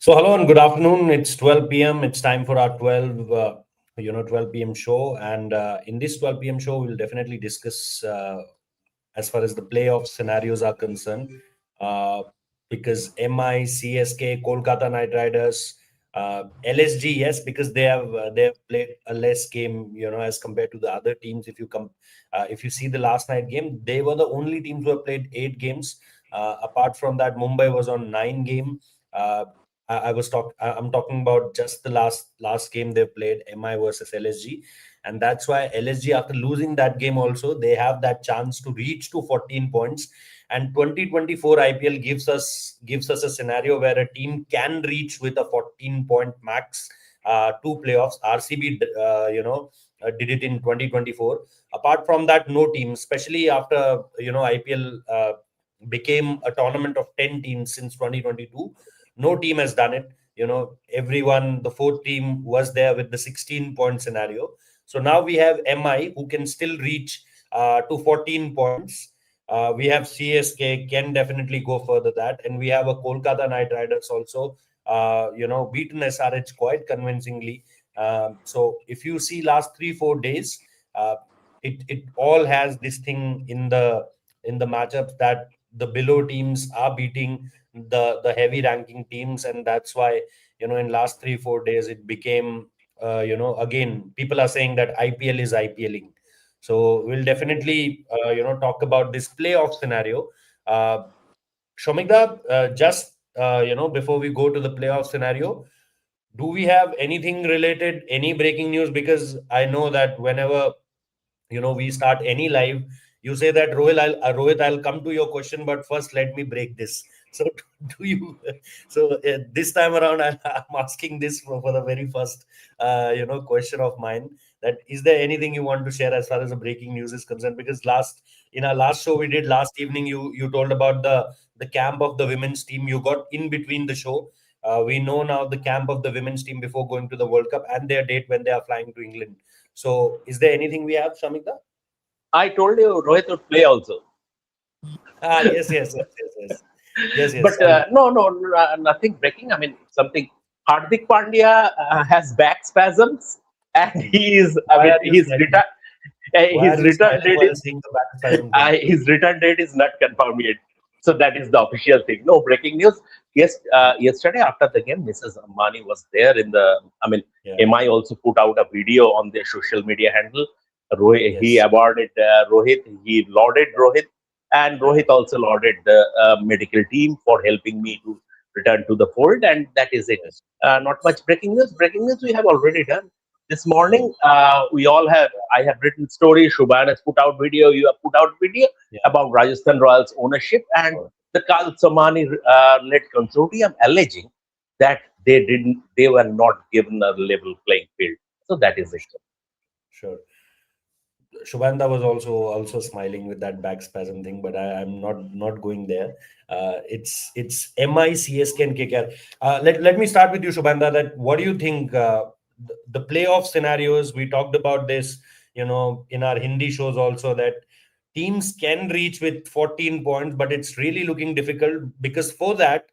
So hello and good afternoon. It's 12 p.m. It's time for our 12 p.m. show. And in this 12 p.m. show, we'll definitely discuss as far as the playoff scenarios are concerned. Uh, because MI, CSK, Kolkata Knight Riders, LSG, yes, because they have played a less game, as compared to the other teams. If you see the last night game, they were the only teams who have played 8 games. Apart from that, Mumbai was on 9 game. Uh, I'm talking about just the last game they played, MI versus LSG, and that's why LSG, after losing that game, also they have that chance to reach to 14 points. And 2024 IPL gives us a scenario where a team can reach with a 14-point max to playoffs. RCB, did it in 2024. Apart from that, no team, especially after IPL became a tournament of 10 teams since 2022. No team has done it. Everyone, the fourth team was there with the 16-point scenario. So now we have MI who can still reach to 14 points. We have CSK can definitely go further that, and we have a Kolkata Knight Riders also. Beaten SRH quite convincingly. So if you see last 3-4 days, it all has this thing in the matchups that the below teams are beating the heavy ranking teams, and that's why in last 3-4 days it became again people are saying that IPL is IPLing. So we'll definitely talk about this playoff scenario. uh Shomikda, just before we go to the playoff scenario, do we have anything related, any breaking news? Because I know that whenever we start any live, you say that Rohit, I'll come to your question, but first let me break this. So do you? So this time around, I'm asking this for the very first question of mine. That is there anything you want to share as far as the breaking news is concerned? Because in our last show we did last evening, you told about the camp of the women's team. You got in between the show. We know now the camp of the women's team before going to the World Cup and their date when they are flying to England. So, is there anything we have, Shamika? I told you Rohit would play also. Yes, yes, yes, yes, yes, yes, yes. But Sorry. nothing breaking. I mean, something. Hardik Pandya has back spasms, and I Why mean, are you smiling? Why are his you return smiling date while is seeing the back spasm thing? his return date is not confirmed yet. So that is the official thing. No breaking news. Yes, yesterday after the game, Mrs. Ambani was there in the. I mean, Yeah. MI also put out a video on their social media handle. He Yes. awarded Rohit. He lauded Rohit, and Yeah. Rohit also lauded the medical team for helping me to return to the fold. And that is it. Yes. Not much breaking news. Breaking news we have already done. This Oh. morning, we all have. I have written story. Shubhan has put out video. You have put out video Yeah. about Rajasthan Royals ownership and Oh, the Kal Samani led consortium alleging that they were not given a level playing field. So that is it. sure. Shubhanda was also smiling with that back spasm thing, but I'm not going there. It's MICSK and KKR. Let me start with you, Shubhanda. That what do you think? The playoff scenarios we talked about this, in our Hindi shows also, that teams can reach with 14 points, but it's really looking difficult because for that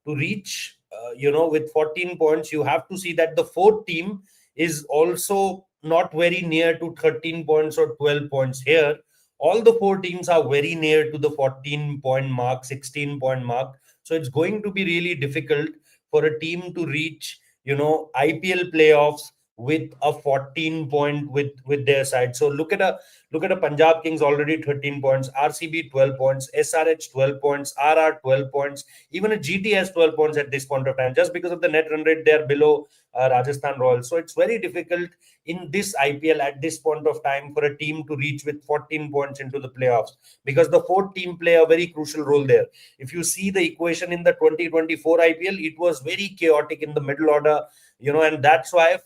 to reach, with 14 points, you have to see that the fourth team is also not very near to 13 points or 12 points here. All the four teams are very near to the 14-point mark, 16-point mark. So it's going to be really difficult for a team to reach, IPL playoffs with a 14 point with their side. So look at a Punjab Kings already 13 points, RCB 12 points, SRH 12 points, RR 12 points, even a GT has 12 points at this point of time. Just because of the net run rate, they are below Rajasthan Royals. So it's very difficult in this IPL at this point of time for a team to reach with 14 points into the playoffs, because the fourth team play a very crucial role there. If you see the equation in the 2024 IPL, it was very chaotic in the middle order, and that's why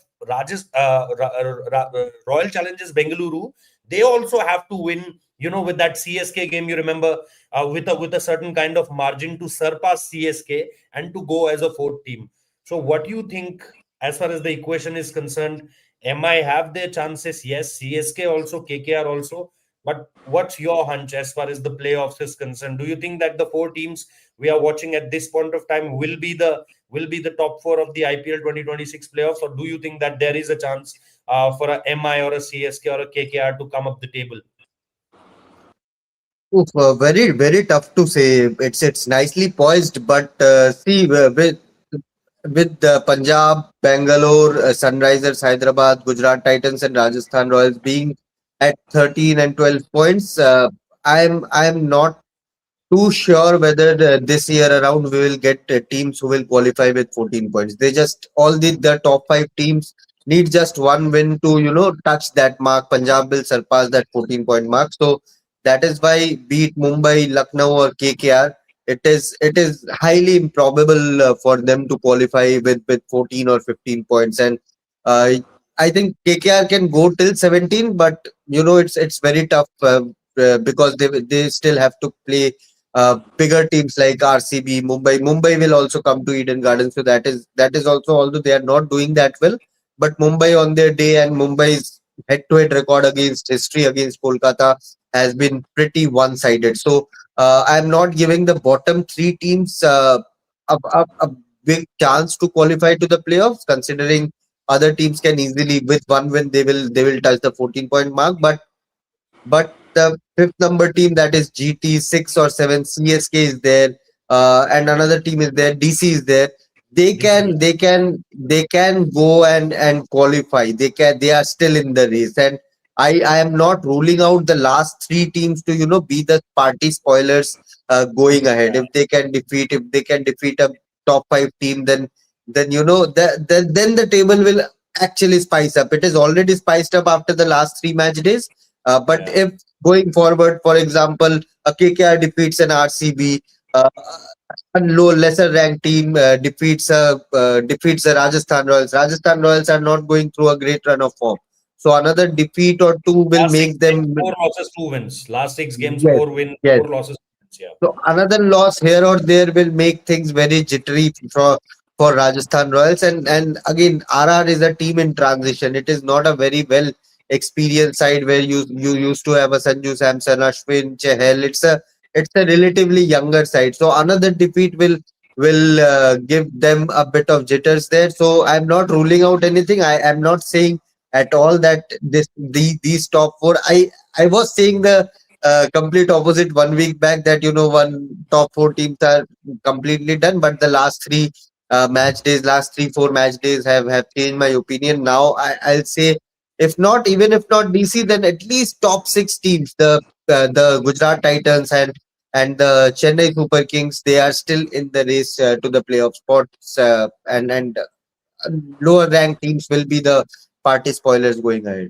Royal Challengers Bengaluru, they also have to win, with that CSK game, you remember, with a certain kind of margin to surpass CSK and to go as a fourth team. So what do you think as far as the equation is concerned? MI have their chances? Yes. CSK also, KKR also. But what's your hunch as far as the playoffs is concerned? Do you think that the four teams we are watching at this point of time will be the top four of the IPL 2026 playoffs, or do you think that there is a chance for a MI or a CSK or a KKR to come up the table? Oof, very very tough to say. It's nicely poised, but see with Punjab, Bangalore, Sunrisers, Hyderabad, Gujarat Titans, and Rajasthan Royals being at 13 and 12 points, I'm not too sure whether this year around we will get teams who will qualify with 14 points. They just all the top five teams need just one win to touch that mark. Punjab will surpass that 14-point mark. So that is why be it Mumbai, Lucknow, or KKR, it is highly improbable for them to qualify with 14 or 15 points. And uh, I think KKR can go till 17, but it's very tough because they still have to play bigger teams like RCB, Mumbai. Mumbai will also come to Eden Gardens, so that is also, although they are not doing that well, but Mumbai on their day and Mumbai's head-to-head record against history against Kolkata has been pretty one-sided. So I'm not giving the bottom three teams a big chance to qualify to the playoffs, considering other teams can easily, with one win, they will touch the 14-point mark. But the fifth number team, that is GT, six or seven, CSK is there, and another team is there, DC is there. They DC. can they can they can go and qualify. They are still in the race, and I am not ruling out the last three teams to be the party spoilers going ahead. If they can defeat a top five team, then then the table will actually spice up. It is already spiced up after the last three match days, but Yeah. if going forward, for example, a KKR defeats an RCB, a lesser ranked team defeats the Rajasthan Royals. Rajasthan Royals are not going through a great run of form, so another defeat or two will Last six make games, them. four losses, two wins. Last six games, Yes, four wins, yes. four losses, two wins. Yeah. So another loss here or there will make things very jittery for Rajasthan Royals. And again, RR is a team in transition. It is not a very well experienced side where you used to have a Sanju Samson, Ashwin, Chahal. It's a relatively younger side. So another defeat will give them a bit of jitters there. So I'm not ruling out anything. I am not saying at all that these top four. I was saying the complete opposite 1 week back, that one top four teams are completely done, but the last three match days, last 3 4 match days have changed my opinion. Now I'll say, if not DC, then at least top six teams, the Gujarat Titans and the Chennai Super Kings, they are still in the race to the playoff spots, and lower ranked teams will be the party spoilers going ahead.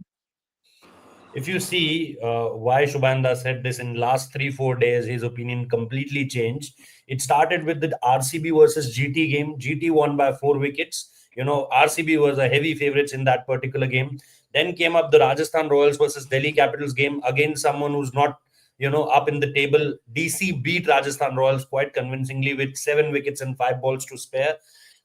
If you see why Shubhanda said this in last 3 4 days, his opinion completely changed. It started with the RCB versus GT game. GT won by 4 wickets. RCB was a heavy favorites in that particular game. Then came up the Rajasthan Royals versus Delhi Capitals game, again someone who's not up in the table. DC beat Rajasthan Royals quite convincingly with 7 wickets and 5 balls to spare.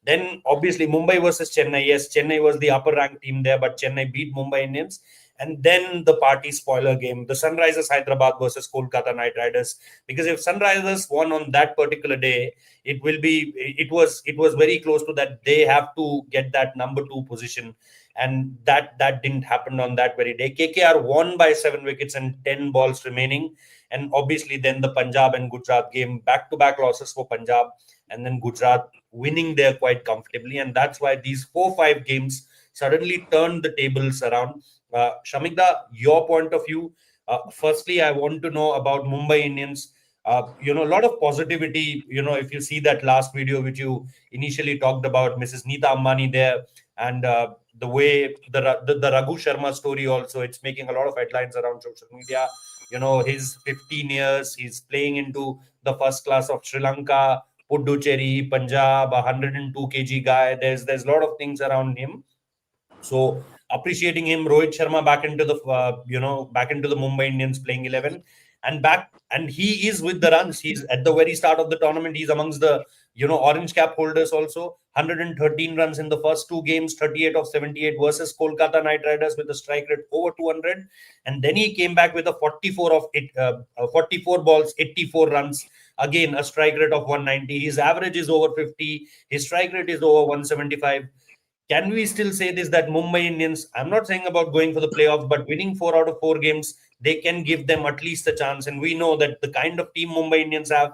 Then obviously Mumbai versus Chennai. Yes, Chennai was the upper ranked team there, but Chennai beat Mumbai Indians. And then the party spoiler game, the Sunrisers Hyderabad versus Kolkata Knight Riders. Because if Sunrisers won on that particular day, it was very close to that. They have to get that number two position, and that didn't happen on that very day. KKR won by 7 wickets and 10 balls remaining, and obviously then the Punjab and Gujarat game, back to back losses for Punjab, and then Gujarat winning there quite comfortably, and that's why these 4 5 games suddenly turned the tables around. Shamikda, your point of view. Firstly, I want to know about Mumbai Indians. A lot of positivity. If you see that last video which you initially talked about, Mrs. Neeta Ambani there, and the way the Raghu Sharma story also, it's making a lot of headlines around social media. His 15 years, he's playing into the first class of Sri Lanka, Puducherry, Punjab, 102 kg guy. There's a lot of things around him. So appreciating him, Rohit Sharma back into the back into the Mumbai Indians playing 11, and he is with the runs. He's at the very start of the tournament. He's amongst the orange cap holders also. 113 runs in the first two games, 38 of 78 versus Kolkata Knight Riders with a strike rate over 200. And then he came back with a 44 balls, 84 runs. Again, a strike rate of 190. His average is over 50. His strike rate is over 175. Can we still say this, that Mumbai Indians, I'm not saying about going for the playoffs, but winning 4 out of 4 games, they can give them at least a chance. And we know that the kind of team Mumbai Indians have,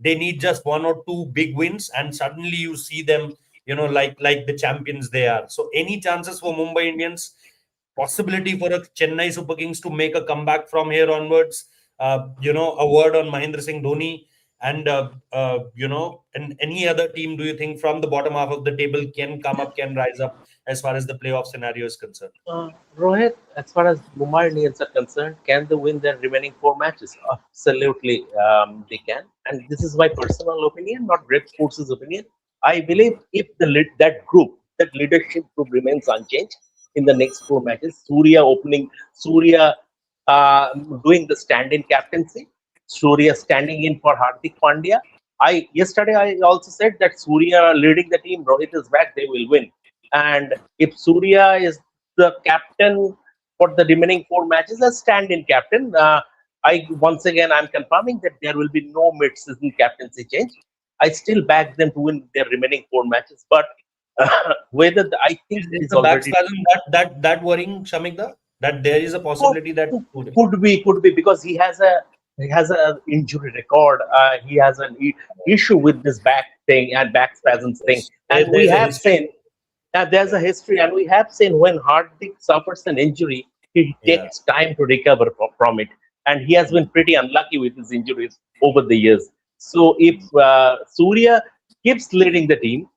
they need just 1 or 2 big wins, and suddenly you see them, like the champions they are. So any chances for Mumbai Indians, possibility for a Chennai Super Kings to make a comeback from here onwards? A word on Mahendra Singh Dhoni, and any other team, do you think from the bottom half of the table can come up, can rise up as far as the playoff scenario is concerned? Rohit, as far as Mumbai Indians are concerned, can they win their remaining 4 matches? Absolutely, they can. And this is my personal opinion, not Red Sports' opinion. I believe if that leadership group remains unchanged in the next 4 matches, Surya doing the stand-in captaincy, Surya standing in for Hardik Pandya. Yesterday I also said that Surya leading the team, Rohit is back, they will win. And if Surya is the captain for the remaining 4 matches as stand-in captain, I'm confirming that there will be no mid-season captaincy change. I still back them to win their remaining 4 matches, but I think Is it's the back already spasm that worrying, Shamikda? That there is a could, possibility that could be because he has a injury record. He has an issue with this back thing and back spasms thing, and we there's a have history. seen that there's a history, and we have seen when Hardik suffers an injury, he Yeah. takes time to recover from it, and he has been pretty unlucky with his injuries over the years. So if Surya keeps leading the team,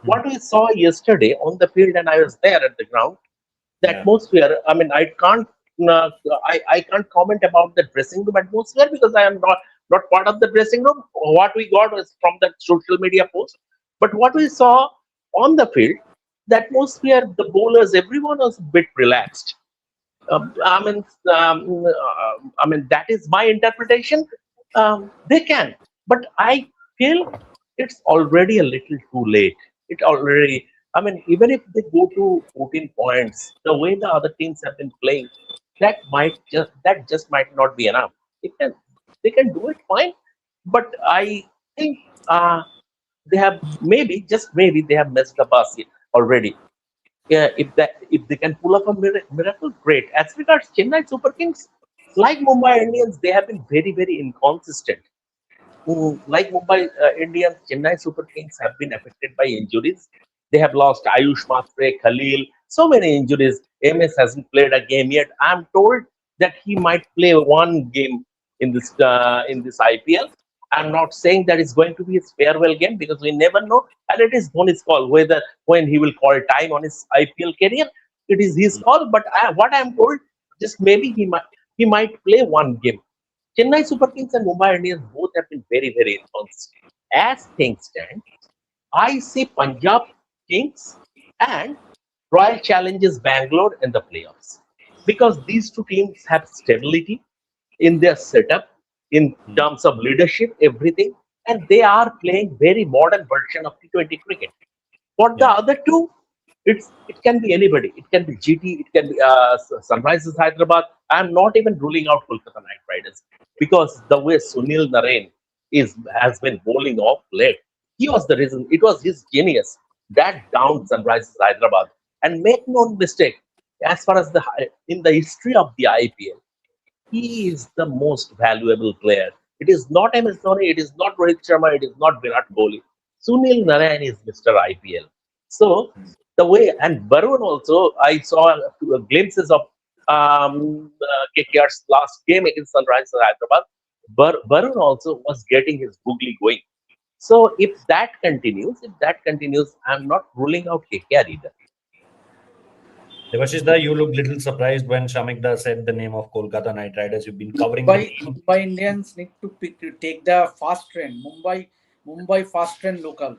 what we saw yesterday on the field, and I was there at the ground, the Yeah. atmosphere. I mean, uh, I can't comment about the dressing room atmosphere because I am not part of the dressing room. What we got was from the social media post, but what we saw on the field, the atmosphere, the bowlers, everyone was a bit relaxed. I mean, that is my interpretation. They can, but I feel it's already a little too late. It already. I mean, even if they go to 14 points, the way the other teams have been playing, that just might not be enough. They can do it fine, but I think they have just maybe they have messed the bus already. Yeah, if they can pull off a miracle, great. As regards Chennai Super Kings, like Mumbai Indians, they have been very, very inconsistent. Like Mumbai Indians, Chennai Super Kings have been affected by injuries. They have lost Ayush Matre, Khalil, so many injuries. MS hasn't played a game yet. I'm told that he might play one game in this IPL. I'm not saying that it's going to be his farewell game because we never know, and it is Dhoni's call whether when he will call time on his IPL career. It is his call, but what I'm told, just maybe he might play one game. Chennai Super Kings and Mumbai Indians both have been very, very inconsistent. As things stand, I see Punjab Kings and Royal Challengers Bangalore in the playoffs because these two teams have stability in their setup, in terms of leadership, everything, and they are playing very modern version of T20 cricket. For the Yeah. other two, it can be anybody. It can be GT. It can be Sunrisers Hyderabad. I'm not even ruling out Kolkata Knight Riders because the way Sunil Narine has been bowling off late, he was the reason. It was his genius that downed Sunrisers Hyderabad. And make no mistake, as far as in the history of the IPL, he is the most valuable player. It is not MS Dhoni, it is not Rohit Sharma, it is not Virat Kohli. Sunil Narayan is Mr. IPL. So the way, and Barun also, I saw glimpses of KKR's last game against Sunrisers Hyderabad. Barun also was getting his googly going. So if that continues, I'm not ruling out KKR either. Devashishda, you look little surprised when Shamikda said the name of Kolkata Knight Riders. You've been covering the team. Mumbai Indians need to take the fast train. Mumbai fast train local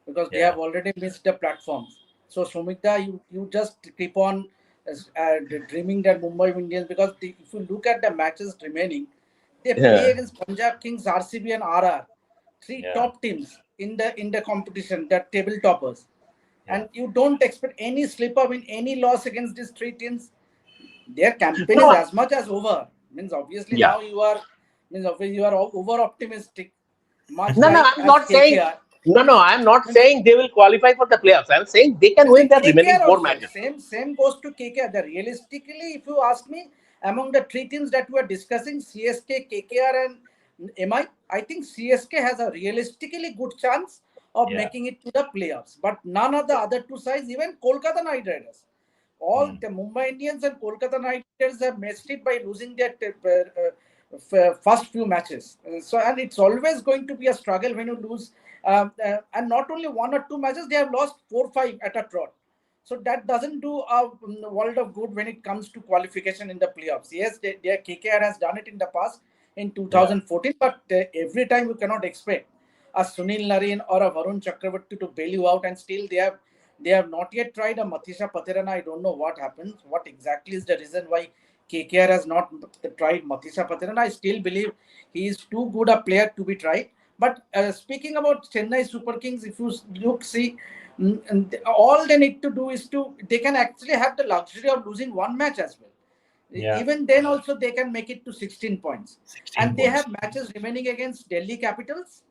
because they Yeah. have already missed the platforms. So Sumikta, you just keep on dreaming that Mumbai Indians because if you look at the matches remaining, they play Yeah. against Punjab Kings, RCB, and RR, three Yeah. top teams. in the competition, the table toppers, Yeah. and you don't expect any slip up in any loss against these three teams. Their campaign is No, as much as over. Means obviously yeah. now you are over optimistic, much No, no, like I'm as not saying. KKR. No, no, I'm not Means saying they will qualify for the playoffs. I'm saying they can win See, their remaining KKR four also matches. same goes to KKR. The realistically, if you ask me, among the three teams that we are discussing, CSK, KKR, and MI, I think CSK has a realistically good chance of Yeah. making it to the playoffs. But none of the other two sides, even Kolkata Knight Riders, all Mm. the Mumbai Indians and Kolkata Knight Riders have messed it by losing their first few matches. So, and it's always going to be a struggle when you lose. And not only one or two matches, they have lost 4-5 at a trot. So that doesn't do a world of good when it comes to qualification in the playoffs. Yes, their KKR has done it in the past in Yeah. 2014, but every time you cannot expect a Sunil Narine or a Varun Chakravarti to bail you out, and still they have not yet tried a Matheesha Pathirana. I don't know what happens. What exactly is the reason why KKR has not tried Matheesha Pathirana? I still believe he is too good a player to be tried. But speaking about Chennai Super Kings, if you see, and all they need to do is they can actually have the luxury of losing one match as well. Yeah. Even then, also they can make it to 16 points, 16 and they points. have matches remaining against Delhi Capitals,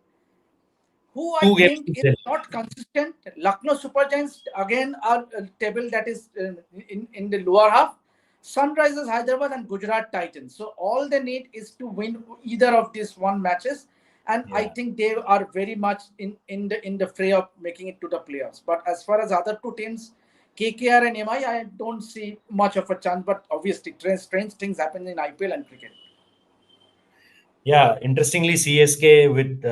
who I Two games think to is Delhi. not consistent. Lucknow Super Giants again are a table that is in the lower half. Sunrisers Hyderabad and Gujarat Titans. So all they need is to win either of these one matches, and I Yeah. think they are very much in the fray of making it to the playoffs. But as far as other two teams, KKR and MI, I don't see much of a chance. But obviously, strange things happen in IPL and cricket. Yeah, interestingly, CSK with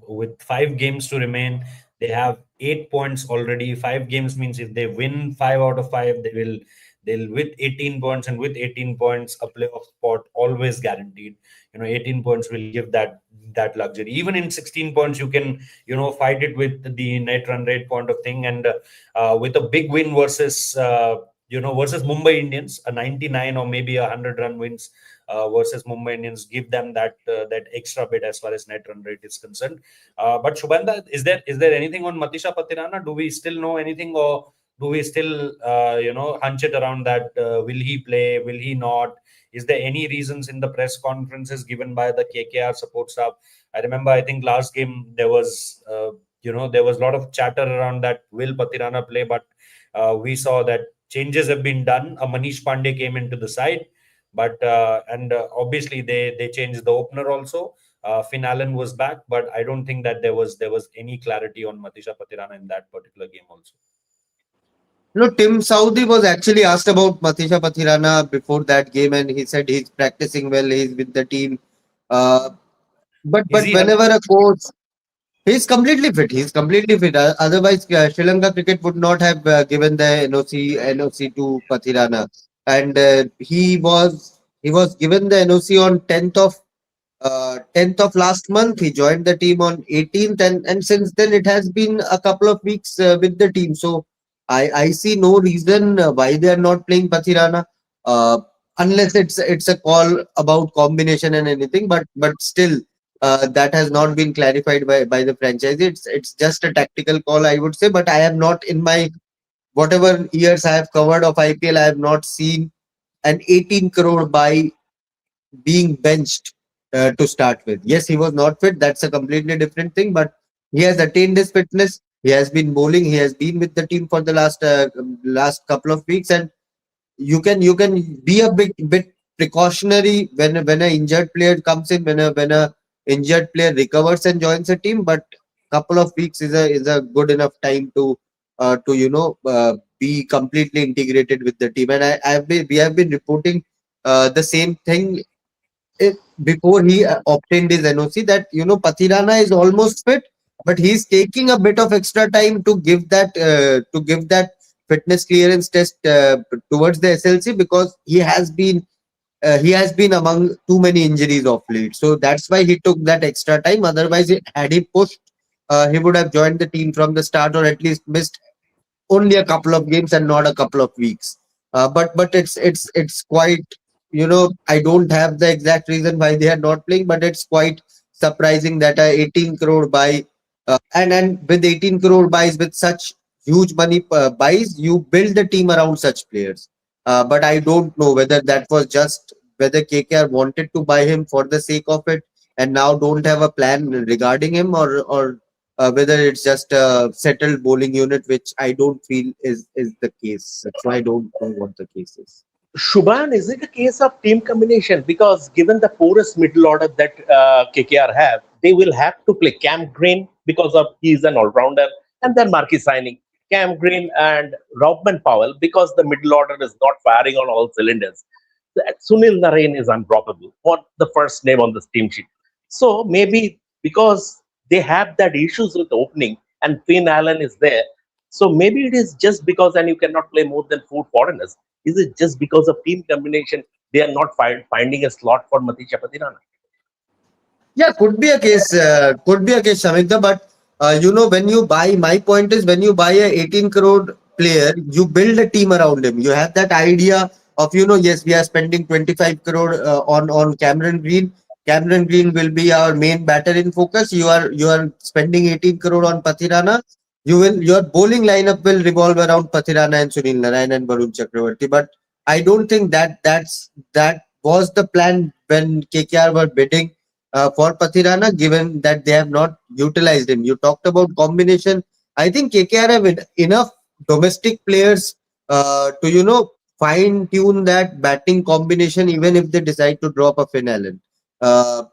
with 5 games to remain, they have 8 points already. 5 games means if they win 5 out of 5, they'll with 18 points, and with 18 points, a playoff spot always guaranteed. 18 points will give that luxury. Even in 16 points, you can fight it with the net run rate point of thing, and with a big win versus Mumbai Indians, a 99 or maybe 100 run wins versus Mumbai Indians give them that extra bit as far as net run rate is concerned. But Shubhanda, is there anything on Matheesha Pathirana? Do we still know anything, or do we still hunch it around that will he play? Will he not? Is there any reasons in the press conferences given by the KKR support staff? I remember, I think last game there was a lot of chatter around that will Pathirana play, but we saw that changes have been done. Manish Pandey came into the side, but and obviously they changed the opener also. Finn Allen was back, but I don't think that there was any clarity on Matheesha Pathirana in that particular game also. No, Tim Saudi was actually asked about Matheesha Pathirana before that game, and he said he's practicing well, he's with the team. Uh, Is but he whenever healthy? a coach, he's completely fit. He's completely fit. Otherwise, Sri Lanka cricket would not have given the NOC to Pathirana, and he was given the NOC on 10th of last month. He joined the team on 18th, and since then it has been a couple of weeks with the team. So I see no reason why they are not playing Pathirana, uh, unless it's a call about combination and anything. But still, that has not been clarified by the franchise. It's just a tactical call, I would say. But I have not, in my whatever years I have covered of IPL, I have not seen an 18 crore buy being benched to start with. Yes, he was not fit. That's a completely different thing. But he has attained his fitness. He has been bowling. He has been with the team for the last couple of weeks, and you can be a bit precautionary when a injured player comes in, when a injured player recovers and joins a team. But couple of weeks is a good enough time to be completely integrated with the team. And we have been reporting the same thing before he obtained his NOC, that Pathirana is almost fit, but he's taking a bit of extra time to give that fitness clearance test towards the SLC, because he has been among too many injuries of late. So that's why he took that extra time. Otherwise, had he pushed, he would have joined the team from the start, or at least missed only a couple of games and not a couple of weeks. But it's quite, I don't have the exact reason why they are not playing, but it's quite surprising that a 18 crore buy And with 18 crore buys, with such huge money buys, you build the team around such players. But I don't know whether that was just whether KKR wanted to buy him for the sake of it and now don't have a plan regarding him, or whether it's just a settled bowling unit, which I don't feel is the case. So I don't know what the case is. Shubhan, is it a case of team combination? Because given the porous middle order that KKR have, they will have to play Cam Green because of he's an all-rounder, and then marquee signing Cam Green and Robman Powell because the middle order is not firing on all cylinders. Sunil Narine is undroppable, or the first name on the team sheet. So maybe because they have that issues with opening, and Finn Allen is there, so maybe it is just because, and you cannot play more than four foreigners. Is it just because of team combination they are not finding a slot for Matheesha Pathirana? Yeah, could be a case, Shamikta. But when you buy, my point is when you buy a 18 crore player, you build a team around him. You have that idea of, yes, we are spending 25 crore on Cameron Green. Cameron Green will be our main batter in focus. You are spending 18 crore on Pathirana. Your bowling lineup will revolve around Pathirana and Sunil Narayan and Varun Chakravarti. But I don't think that was the plan when KKR were bidding for Pathirana, given that they have not utilized him. You talked about combination. I think KKR have enough domestic players to fine tune that batting combination, even if they decide to drop a Finn Allen. Uh,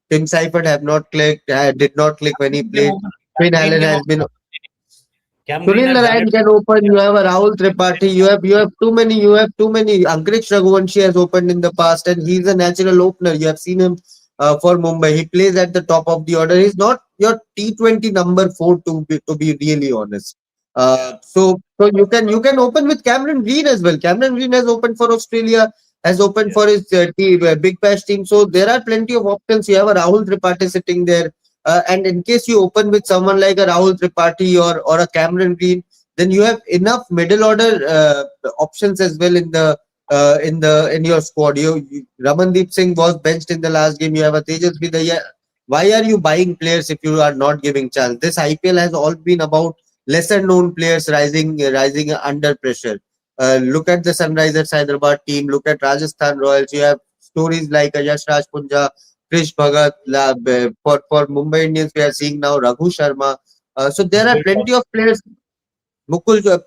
Tim Seifert have not clicked, did not click when he played. Finn Cam Green Allen can has open. been. Cam Green Sunil has done it. Narayan can open. You have a Rahul Tripathi. You have too many. You have too many. Ankrich Raghuvanshi has opened in the past, and he's a natural opener. You have seen him for Mumbai. He plays at the top of the order. He's not your T20 number four to be really honest. Yeah. So you can open with Cameron Green as well. Cameron Green has opened for Australia. Has opened Yeah. for his team, Big Bash team. So there are plenty of options. You have a Rahul Tripathi sitting there. And in case you open with someone like a Rahul Tripathi or a Cameron Green, then you have enough middle order options as well in your squad. Ramandeep Singh was benched in the last game. You have a Tejasvi Daya. Why are you buying players if you are not giving chance? This IPL has all been about lesser known players rising under pressure. Look at the Sunrisers Hyderabad team. Look at Rajasthan Royals. You have stories like Yash Raj Punja, Krish Bhagat. For Mumbai Indians, we are seeing now Raghu Sharma. So there are Mukul plenty of players.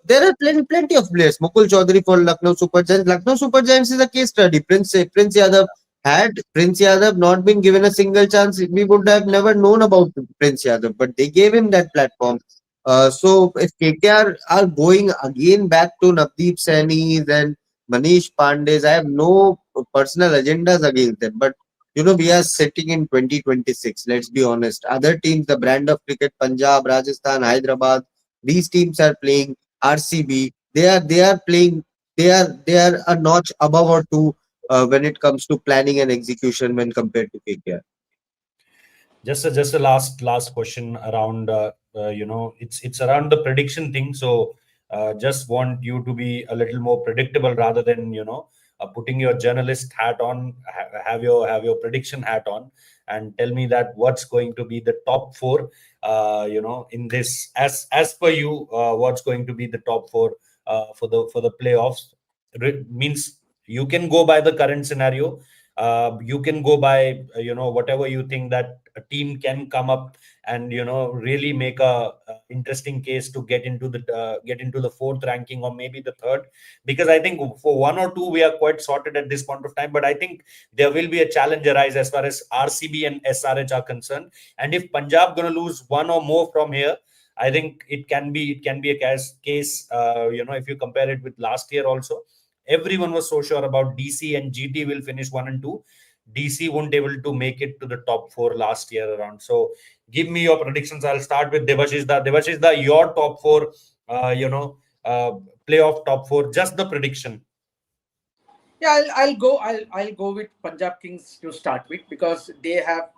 There are plenty of players. Mukul Chaudhary for Lucknow Super Giants. Lucknow Super Giants is a case study. Prince Yadav, had Prince Yadav not been given a single chance, we would have never known about Prince Yadav. But they gave him that platform. So if KKR are going again back to Navdeep Saini and Manish Pandey, I have no personal agendas against them. But we are sitting in 2026. Let's be honest. Other teams, the brand of cricket, Punjab, Rajasthan, Hyderabad, these teams are playing RCB. They are playing. They are a notch above or two when it comes to planning and execution when compared to KKR. Just a last question around it's around the prediction thing. So just want you to be a little more predictable rather than putting your journalist hat on. Have your prediction hat on and tell me that what's going to be the top four in this, as per you, what's going to be the top four for the playoffs. Means you can go by the current scenario. You can go by whatever you think that a team can come up and really make a interesting case to get into the fourth ranking or maybe the third, because I think for one or two we are quite sorted at this point of time. But I think there will be a challenge arise as far as RCB and SRH are concerned, and if Punjab going to lose one or more from here, I think it can be a case. If you compare it with last year also, everyone was so sure about DC and GT will finish 1 and 2. DC won't able to make it to the top four last year around. So give me your predictions. I'll start with Devashishda. Devashishda, your top four, uh, playoff top four, just the prediction. Yeah, I'll go with Punjab Kings to start with, because they have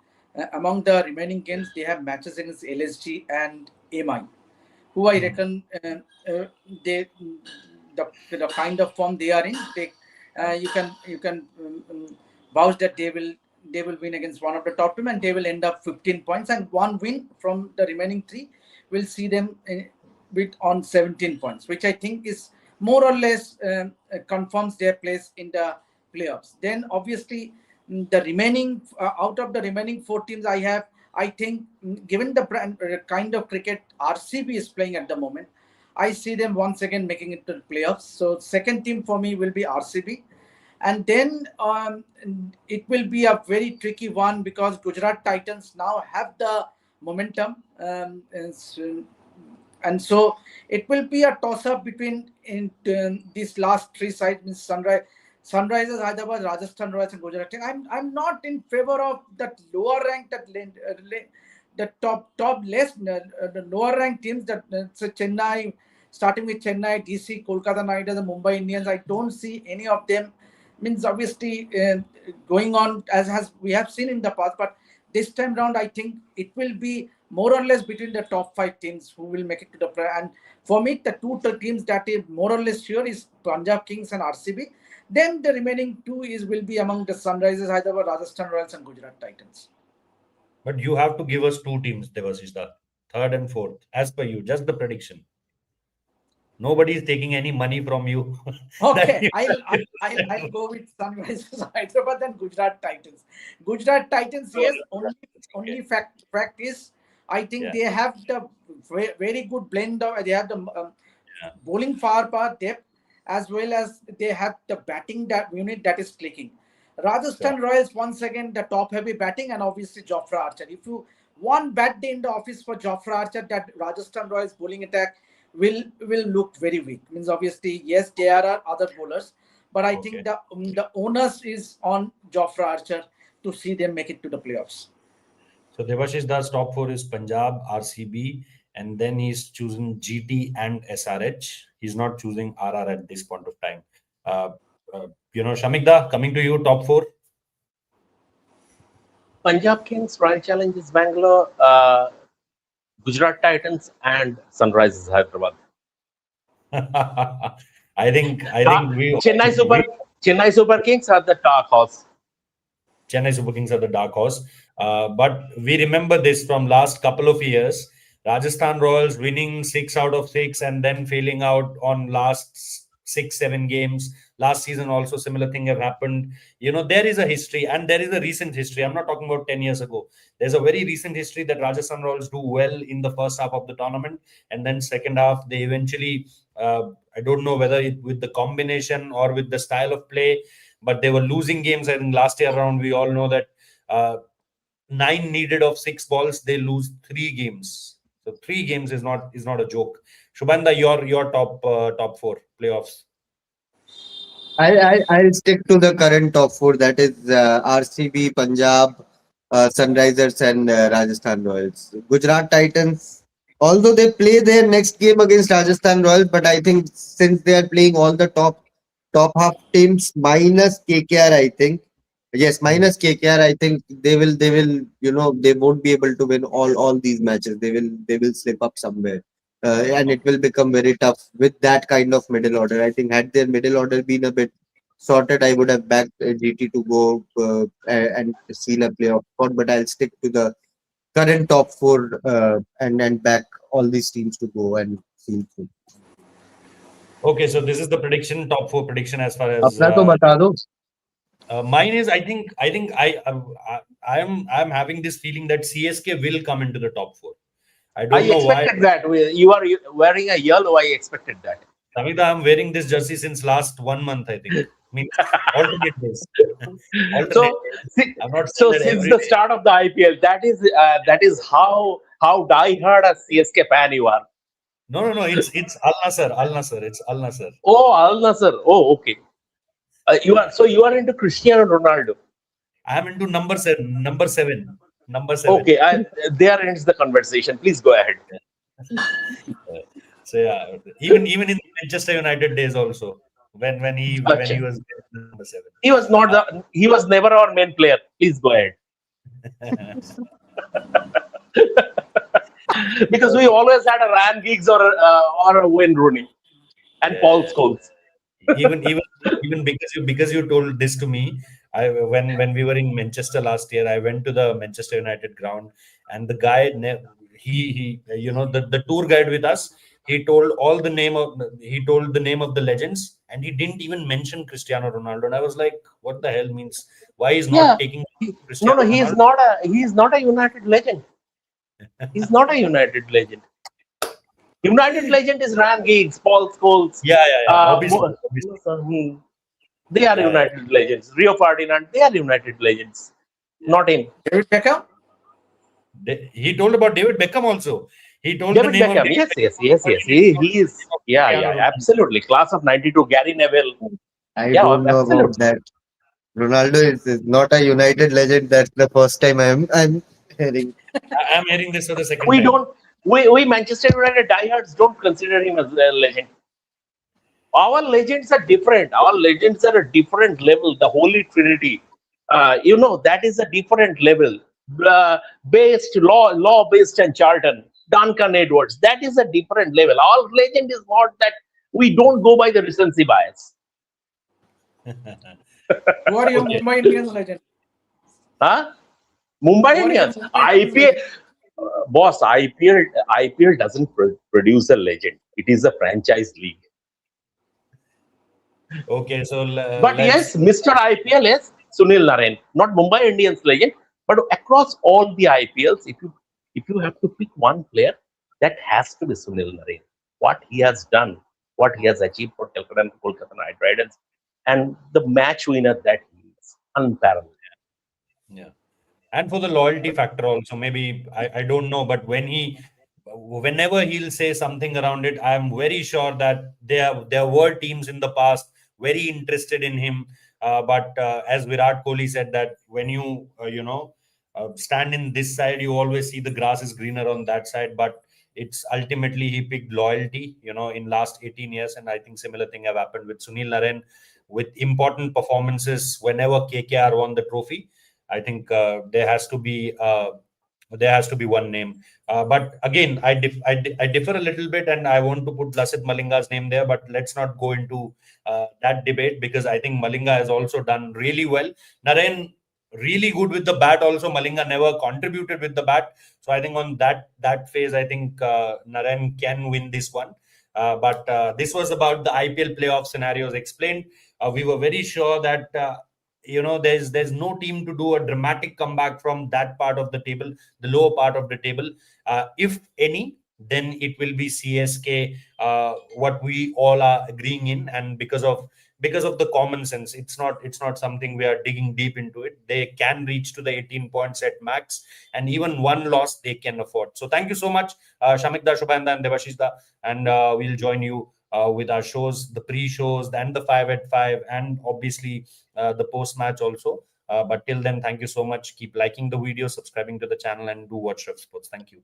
among the remaining games they have matches against LSG and MI, who I Mhm. reckon they the kind of form they are in, they you can vouch that they will they will win against one of the top team, and they will end up 15 points, and one win from the remaining three will see them with on 17 points, which I think is more or less confirms their place in the playoffs. Then obviously the remaining out of the remaining four teams I think given the kind of cricket RCB is playing at the moment, I see them once again making it to the playoffs. So second team for me will be RCB. And then it will be a very tricky one because Gujarat Titans now have the momentum. And so it will be a toss-up between these last three sides, means Sunrisers Hyderabad, Rajasthan Royals, and Gujarat. I'm not in favor of that lower rank, the top less the lower ranked teams that so Chennai, starting with Chennai, DC, Kolkata Knight Riders, the Mumbai Indians. I don't see any of them. Means obviously going on as we have seen in the past, but this time round I think it will be more or less between the top five teams who will make it to the play. And for me, the two teams that is more or less sure is Punjab Kings and RCB. Then the remaining two will be among the Sunrisers Hyderabad, Rajasthan Royals, and Gujarat Titans. But you have to give us two teams, Devasista, third and fourth, as per you, just the prediction. Nobody is taking any money from you. Okay, I'll go with Sunrisers Hyderabad and Gujarat Titans. Gujarat Titans, yes. Only fact is, I think they have the very good blend of. They have the bowling firepower, depth, as well as they have the batting unit that is clicking. Rajasthan Royals, once again, the top-heavy batting, and obviously Jofra Archer. If you one bad day in the office for Jofra Archer, that Rajasthan Royals bowling attack will look very weak. Means obviously, yes, there are other bowlers, but I think the onus is on Jofra Archer to see them make it to the playoffs. So Devashish Das top four is Punjab, RCB, and then he's choosing GT and SRH. He's not choosing RR at this point of time. Shamikda, coming to you, top four. Punjab Kings, Royal Challengers Bangalore, Gujarat Titans, and Sunrisers Hyderabad. I think Chennai Super Kings are the dark horse. Chennai Super Kings are the dark horse. But we remember this from last couple of years. Rajasthan Royals winning 6 out of 6 and then failing out on last 6-7 games. Last season also similar thing have happened. There is a history, and there is a recent history. I'm not talking about 10 years ago. There's a very recent history that Rajasthan Royals do well in the first half of the tournament, and then second half they eventually, I don't know whether with the combination or with the style of play, but they were losing games. I think last year around, we all know that 9 needed of 6 balls, they lose 3 games. So 3 games is not a joke. Shubhanda, your top 4 playoffs. I'll stick to the current top 4. That is RCB, Punjab, Sunrisers, and Rajasthan Royals. Gujarat Titans, although they play their next game against Rajasthan Royals, but I think since they are playing all the top half teams minus KKR, I think. Yes, minus KKR, I think they will. They won't be able to win all these matches. They will slip up somewhere, and it will become very tough with that kind of middle order. I think had their middle order been a bit sorted, I would have backed GT to go and seal a playoff spot. But I'll stick to the current top 4 and back all these teams to go and seal through. Okay, so this is the prediction, top 4 prediction as far as. अपना तो बता दो. Mine is I am having this feeling that CSK will come into the top 4. I don't know why. I expected that. You are wearing a yellow. I expected that. Samita, I'm wearing this jersey since last 1 month, I think. Alternate days. So since the start of the IPL, that is how die-hard a CSK fan you are. No. It's Al Nassr. It's Al Nassr. Oh, Al Nassr. Oh, okay. You are into Cristiano Ronaldo. I am into number 7. Okay, there ends the conversation. Please go ahead. So yeah, even in the Manchester United days also, when he was number 7, he was never our main player. Please go ahead. Because we always had a Ryan Giggs or a Wayne Rooney and Paul Scholes. even because you told this to me, When we were in Manchester last year, I went to the Manchester United ground, and the guy he the tour guide with us. He told the name of the legends, and he didn't even mention Cristiano Ronaldo. And I was like, what the hell means? Why is Yeah. not taking No, Cristiano no, Ronaldo? he is not a United legend. He's not a United legend. United legend is Ryan Giggs, Paul Scholes. Yeah. Obviously, They are yeah. United legends. Rio Ferdinand, they are United legends. Not him. David Beckham? He told about David Beckham also. He told the David name of Beckham, David yes, Beckham, but he didn't He told the is, name of yeah, Cristiano Ronaldo. absolutely. Class of '92, Gary Neville. I Yeah, don't know about absolutely. that. Ronaldo is not a United legend. That's the first time I'm hearing. I'm hearing this for the second We time. don't, we Manchester United diehards don't consider him as a legend. Our legends are different. Our legends are a different level. The Holy Trinity, that is a different level. Based law based and Charlton, Duncan Edwards. That is a different level. Our legend is not that. We don't go by the recency bias. Who are your Okay. Mumbai Indians legend? Huh? Mumbai Who are your Indians. Mumbai Indians IPL, legend? boss. IPL doesn't produce a legend. It is a franchise league. Okay, so But let's. yes, Mr. IPL is Sunil Narine, not Mumbai Indians legend, but across all the IPLs, if you have to pick one player, that has to be Sunil Narine. What he has done, what he has achieved for Kolkata Knight Riders, and the match winner that he is unparalleled. Yeah. And for the loyalty factor also, maybe I don't know, but whenever he'll say something around it, I'm very sure that there were teams in the past very interested in him. But as Virat Kohli said, that when you stand in this side, you always see the grass is greener on that side. But it's ultimately he picked loyalty, in last 18 years, and I think similar thing have happened with Sunil Narain with important performances whenever KKR won the trophy. I think there has to be one name. But again, I differ a little bit, and I want to put Lasith Malinga's name there. But let's not go into that debate, because I think Malinga has also done really well. Naren really good with the bat. Also, Malinga never contributed with the bat. So I think on that phase, I think Naren can win this one. But this was about the IPL playoff scenarios explained. We were very sure that there's no team to do a dramatic comeback from that part of the table, the lower part of the table. If any, then it will be CSK, what we all are agreeing in. And because of the common sense, it's not something we are digging deep into it. They can reach to the 18 points at max, and even one loss they can afford. So thank you so much, Shamikda, Shubhanda, and Devashishda. And we'll join you with our shows, the pre-shows and the 5 at 5, and obviously the post match also. But till then, thank you so much. Keep liking the video, subscribing to the channel, and do watch Rev Sports. Thank you.